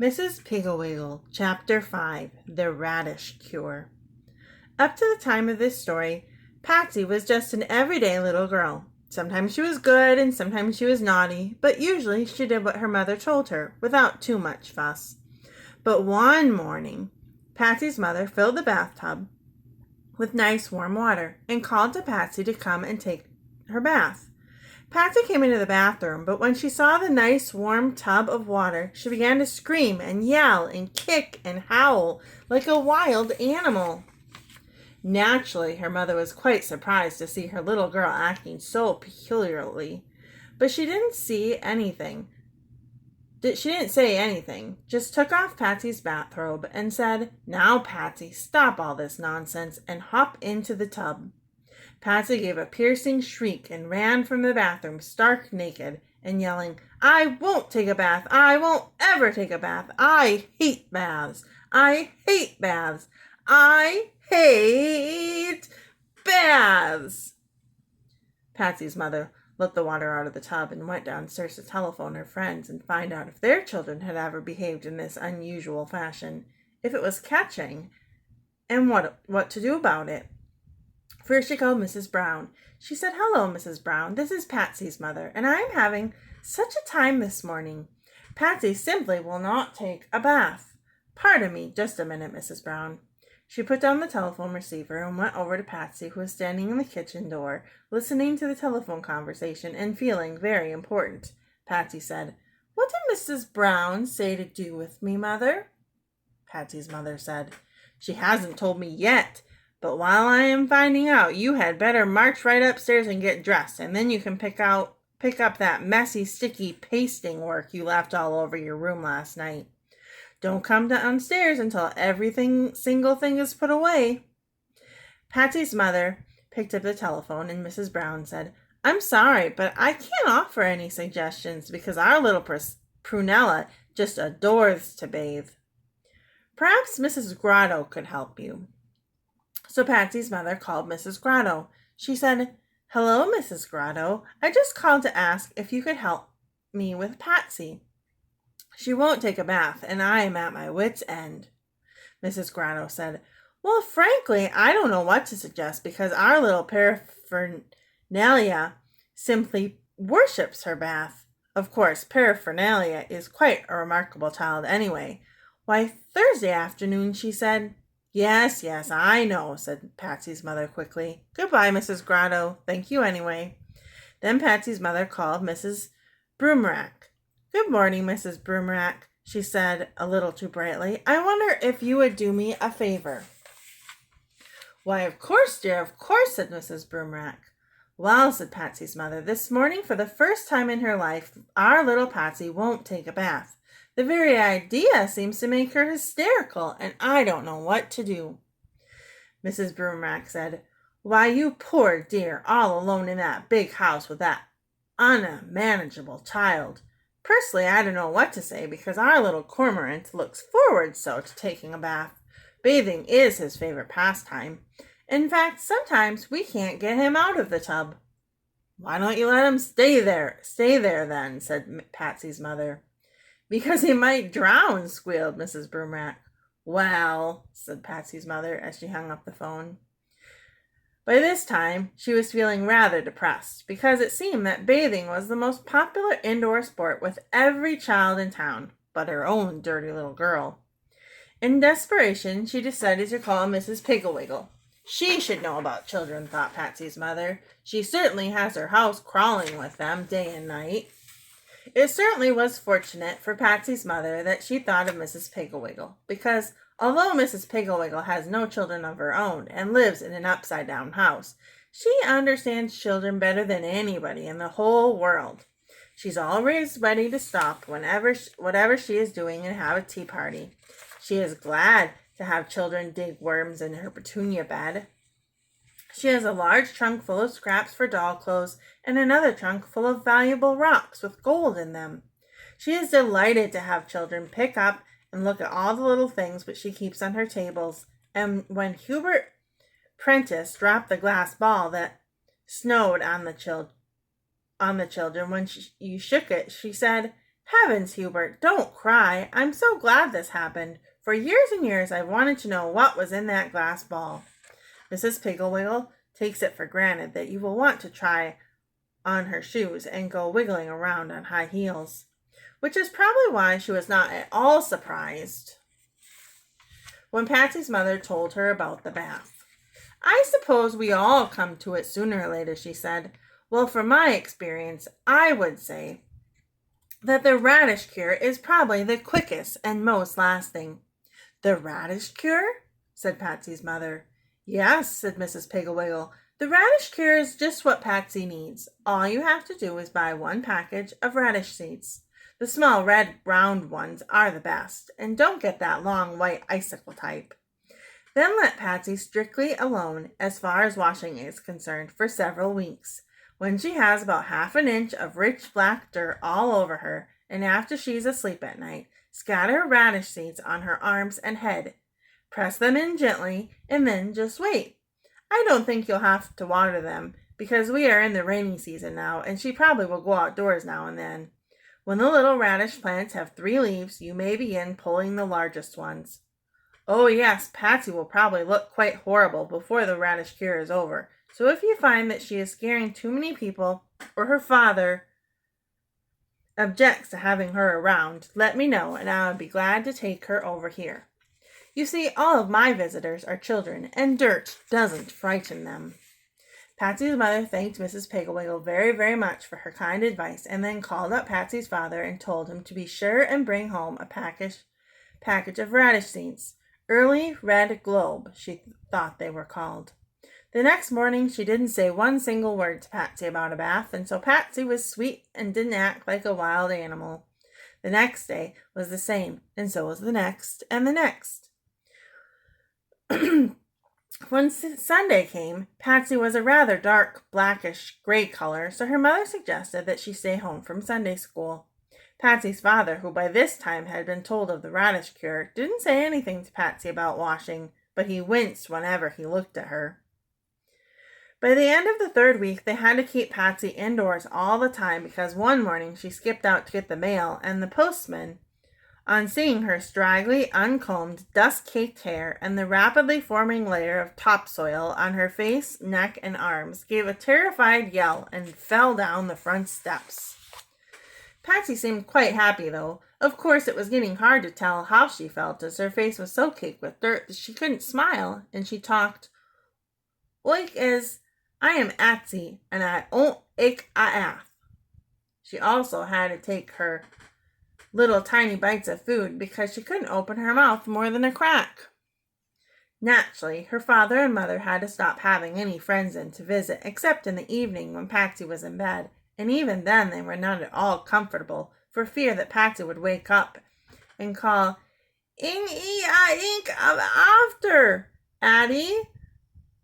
Mrs. Piggle Wiggle, Chapter 5, The Radish Cure. Up to the time of this story, Patsy was just an everyday little girl. Sometimes she was good and sometimes she was naughty, but usually she did what her mother told her, without too much fuss. But one morning, Patsy's mother filled the bathtub with nice warm water and called to Patsy to come and take her bath. Patsy came into the bathroom, but when she saw the nice warm tub of water, she began to scream and yell and kick and howl like a wild animal. Naturally, her mother was quite surprised to see her little girl acting so peculiarly, but she didn't say anything, just took off Patsy's bathrobe and said, "Now, Patsy, stop all this nonsense and hop into the tub." Patsy gave a piercing shriek and ran from the bathroom stark naked and yelling, "I won't take a bath! I won't ever take a bath! I hate baths! I hate baths! I hate baths!" Patsy's mother let the water out of the tub and went downstairs to telephone her friends and find out if their children had ever behaved in this unusual fashion, if it was catching, and what to do about it. First she called Mrs. Brown. She said, "Hello, Mrs. Brown. This is Patsy's mother, and I am having such a time this morning. Patsy simply will not take a bath." "Pardon me, just a minute, Mrs. Brown." She put down the telephone receiver and went over to Patsy, who was standing in the kitchen door, listening to the telephone conversation and feeling very important. Patsy said, "What did Mrs. Brown say to do with me, Mother?" Patsy's mother said, "She hasn't told me yet. But while I am finding out, you had better march right upstairs and get dressed, and then you can pick up that messy, sticky pasting work you left all over your room last night. Don't come downstairs until single thing is put away." Patsy's mother picked up the telephone, and Mrs. Brown said, "I'm sorry, but I can't offer any suggestions because our little Prunella just adores to bathe. Perhaps Mrs. Grotto could help you." So Patsy's mother called Mrs. Grotto. She said, "Hello, Mrs. Grotto. I just called to ask if you could help me with Patsy. She won't take a bath, and I am at my wit's end." Mrs. Grotto said, "Well, frankly, I don't know what to suggest because our little Paraphernalia simply worships her bath. Of course, Paraphernalia is quite a remarkable child anyway. Why, Thursday afternoon she said—" Yes, I know," said Patsy's mother quickly. "Goodbye, Mrs. Grotto. Thank you anyway." Then Patsy's mother called Mrs. Broomrack. "Good morning, Mrs. Broomrack," she said a little too brightly. "I wonder if you would do me a favor." "Why, of course, dear, of course," said Mrs. Broomrack. "Well," said Patsy's mother, "this morning for the first time in her life, our little Patsy won't take a bath. The very idea seems to make her hysterical, and I don't know what to do." Mrs. Broomrack said, "Why, you poor dear, all alone in that big house with that unmanageable child. Personally, I don't know what to say because our little Cormorant looks forward so to taking a bath. Bathing is his favorite pastime. In fact, sometimes we can't get him out of the tub." "Why don't you let him stay there then?" said Patsy's mother. "Because he might drown," squealed Mrs. Broomrack. "Well," said Patsy's mother as she hung up the phone. By this time, she was feeling rather depressed because it seemed that bathing was the most popular indoor sport with every child in town, but her own dirty little girl. In desperation, she decided to call Mrs. Piggle Wiggle. She should know about children, thought Patsy's mother. She certainly has her house crawling with them day and night. It certainly was fortunate for Patsy's mother that she thought of Mrs. Piggle Wiggle, because although Mrs. Piggle Wiggle has no children of her own and lives in an upside-down house, she understands children better than anybody in the whole world. She's always ready to stop whatever she is doing and have a tea party. She is glad to have children dig worms in her petunia bed. She has a large trunk full of scraps for doll clothes and another trunk full of valuable rocks with gold in them. She is delighted to have children pick up and look at all the little things which she keeps on her tables. And when Hubert Prentice dropped the glass ball that snowed on the children when you shook it, she said, Heavens, Hubert, don't cry. I'm so glad this happened. For years and years I've wanted to know what was in that glass ball. Mrs. Piggle Wiggle takes it for granted that you will want to try on her shoes and go wiggling around on high heels, which is probably why she was not at all surprised when Patsy's mother told her about the bath. I suppose we all come to it sooner or later, she said. Well, from my experience, I would say that the radish cure is probably the quickest and most lasting. The radish cure? Said Patsy's mother. Yes, said Mrs. Piggle Wiggle. The radish cure is just what Patsy needs. All you have to do is buy one package of radish seeds. The small red round ones are the best, and don't get that long white icicle type. Then let Patsy strictly alone as far as washing is concerned for several weeks. When she has about half an inch of rich black dirt all over her, and after she's asleep at night, scatter radish seeds on her arms and head. Press them in gently, and then just wait. I don't think you'll have to water them, because we are in the rainy season now, and she probably will go outdoors now and then. When the little radish plants have 3 leaves, you may begin pulling the largest ones. Oh yes, Patsy will probably look quite horrible before the radish cure is over, so if you find that she is scaring too many people, or her father objects to having her around, let me know, and I would be glad to take her over here. You see, all of my visitors are children, and dirt doesn't frighten them. Patsy's mother thanked Mrs. Piggle Wiggle very, very much for her kind advice, and then called up Patsy's father and told him to be sure and bring home a package of radish seeds. Early Red Globe, she thought they were called. The next morning she didn't say one single word to Patsy about a bath, and so Patsy was sweet and didn't act like a wild animal. The next day was the same, and so was the next, and the next. When Sunday came, Patsy was a rather dark, blackish gray color, so her mother suggested that she stay home from Sunday school. Patsy's father, who by this time had been told of the radish cure, didn't say anything to Patsy about washing, but he winced whenever he looked at her. By the end of the 3rd week, they had to keep Patsy indoors all the time because one morning she skipped out to get the mail, and the postman, on seeing her straggly, uncombed, dust-caked hair and the rapidly forming layer of topsoil on her face, neck, and arms, gave a terrified yell and fell down the front steps. Patsy seemed quite happy, though. Of course, it was getting hard to tell how she felt, as her face was so caked with dirt that she couldn't smile, and she talked, "Oik as I am Atsy, and I on't ik a ath." She also had to take her little tiny bites of food because she couldn't open her mouth more than a crack. Naturally, her father and mother had to stop having any friends in to visit, except in the evening when Patsy was in bed, and even then they were not at all comfortable, for fear that Patsy would wake up and call, "Ing e a ink of after, Addie."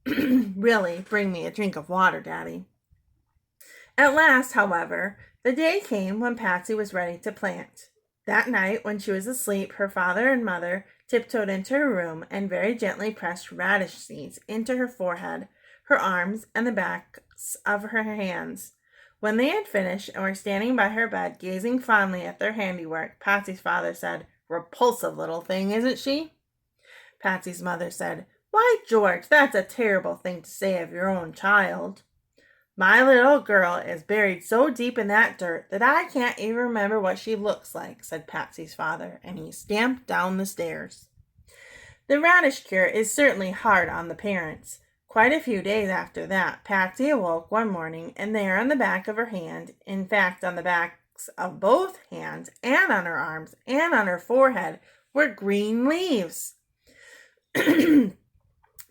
Really, bring me a drink of water, Daddy. At last, however, the day came when Patsy was ready to plant. That night, when she was asleep, her father and mother tiptoed into her room and very gently pressed radish seeds into her forehead, her arms, and the backs of her hands. When they had finished and were standing by her bed, gazing fondly at their handiwork, Patsy's father said, "Repulsive little thing, isn't she?" Patsy's mother said, "Why, George, that's a terrible thing to say of your own child." "My little girl is buried so deep in that dirt that I can't even remember what she looks like," said Patsy's father, and he stamped down the stairs. The radish cure is certainly hard on the parents. Quite a few days after that, Patsy awoke one morning, and there on the back of her hand, in fact on the backs of both hands, and on her arms, and on her forehead, were green leaves.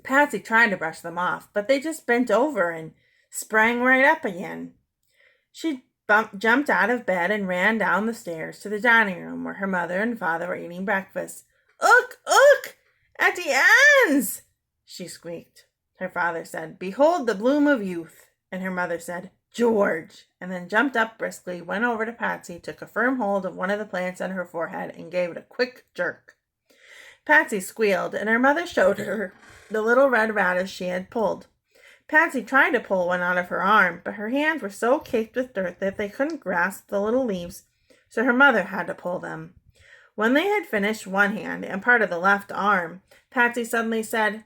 Patsy tried to brush them off, but they just bent over and sprang right up again. She jumped out of bed and ran down the stairs to the dining room where her mother and father were eating breakfast. "Ook, ook, at the ends!" she squeaked. Her father said, "Behold the bloom of youth," and her mother said, "George," and then jumped up briskly, went over to Patsy, took a firm hold of one of the plants on her forehead, and gave it a quick jerk. Patsy squealed, and her mother showed her the little red radish she had pulled. Patsy tried to pull one out of her arm, but her hands were so caked with dirt that they couldn't grasp the little leaves so her mother had to pull them. When they had finished one hand and part of the left arm, Patsy suddenly said,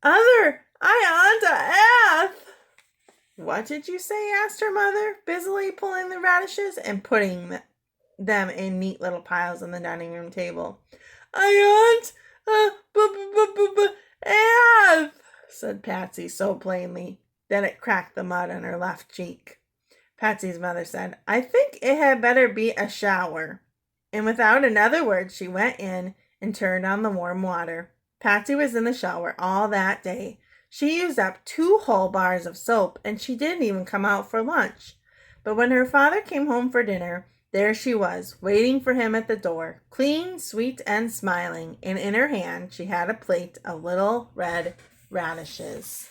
"Other, I want to ath." "What did you say?" asked her mother, busily pulling the radishes and putting them in neat little piles on the dining room table. "I want ath," said Patsy so plainly that it cracked the mud on her left cheek. Patsy's mother said, "I think it had better be a shower." And without another word, she went in and turned on the warm water. Patsy was in the shower all that day. She used up 2 whole bars of soap, and she didn't even come out for lunch. But when her father came home for dinner, there she was, waiting for him at the door, clean, sweet, and smiling, and in her hand she had a plate of little red radishes.